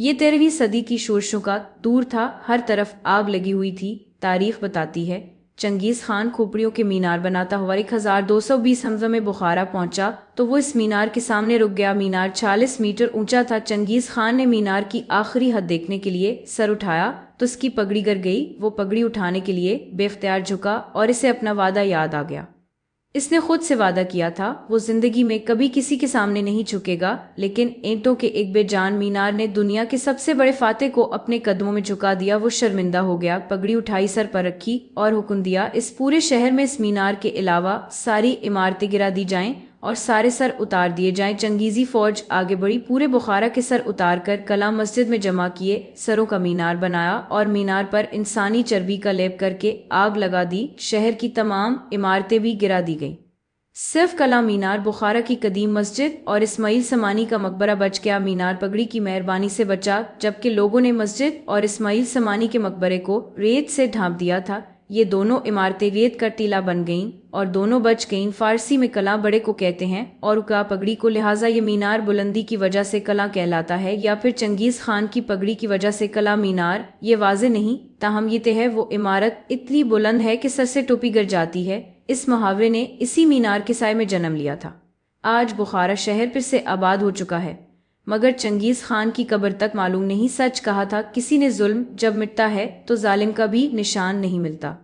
یہ 13ویں صدی کی شورشوں کا دور تھا، ہر طرف آگ لگی ہوئی تھی۔ تاریخ بتاتی ہے چنگیز خان کھوپڑیوں کے مینار بناتا ہوا 1220 ء میں بخارا پہنچا تو وہ اس مینار کے سامنے رک گیا۔ مینار 40 میٹر اونچا تھا۔ چنگیز خان نے مینار کی آخری حد دیکھنے کے لیے سر اٹھایا تو اس کی پگڑی گر گئی۔ وہ پگڑی اٹھانے کے لیے بے اختیار جھکا اور اسے اپنا وعدہ یاد آ گیا۔ اس نے خود سے وعدہ کیا تھا وہ زندگی میں کبھی کسی کے سامنے نہیں جھکے گا، لیکن اینٹوں کے ایک بے جان مینار نے دنیا کے سب سے بڑے فاتح کو اپنے قدموں میں جھکا دیا۔ وہ شرمندہ ہو گیا، پگڑی اٹھائی، سر پر رکھی اور حکم دیا اس پورے شہر میں اس مینار کے علاوہ ساری عمارتیں گرا دی جائیں اور سارے سر اتار دیے جائیں۔ چنگیزی فوج آگے بڑھی، پورے بخارا کے سر اتار کر کلا مسجد میں جمع کیے، سروں کا مینار بنایا اور مینار پر انسانی چربی کا لیپ کر کے آگ لگا دی۔ شہر کی تمام عمارتیں بھی گرا دی گئیں، صرف کلا مینار بخارا کی قدیم مسجد اور اسماعیل سمانی کا مقبرہ بچ گیا۔ مینار پگڑی کی مہربانی سے بچا، جبکہ لوگوں نے مسجد اور اسماعیل سمانی کے مقبرے کو ریت سے ڈھانپ دیا تھا۔ یہ دونوں عمارتیں ریت کا ٹیلہ بن گئیں اور دونوں بچ گئیں۔ فارسی میں کلا بڑے کو کہتے ہیں اور اکا پگڑی کو، لہٰذا یہ مینار بلندی کی وجہ سے کلا کہلاتا ہے یا پھر چنگیز خان کی پگڑی کی وجہ سے کلا مینار، یہ واضح نہیں، تاہم یہ طے ہے وہ عمارت اتنی بلند ہے کہ سر سے ٹوپی گر جاتی ہے۔ اس محاورے نے اسی مینار کے سائے میں جنم لیا تھا۔ آج بخارا شہر پھر سے آباد ہو چکا ہے، مگر چنگیز خان کی قبر تک معلوم نہیں۔ سچ کہا تھا کسی نے، ظلم جب مٹتا ہے تو ظالم کا بھی نشان نہیں ملتا۔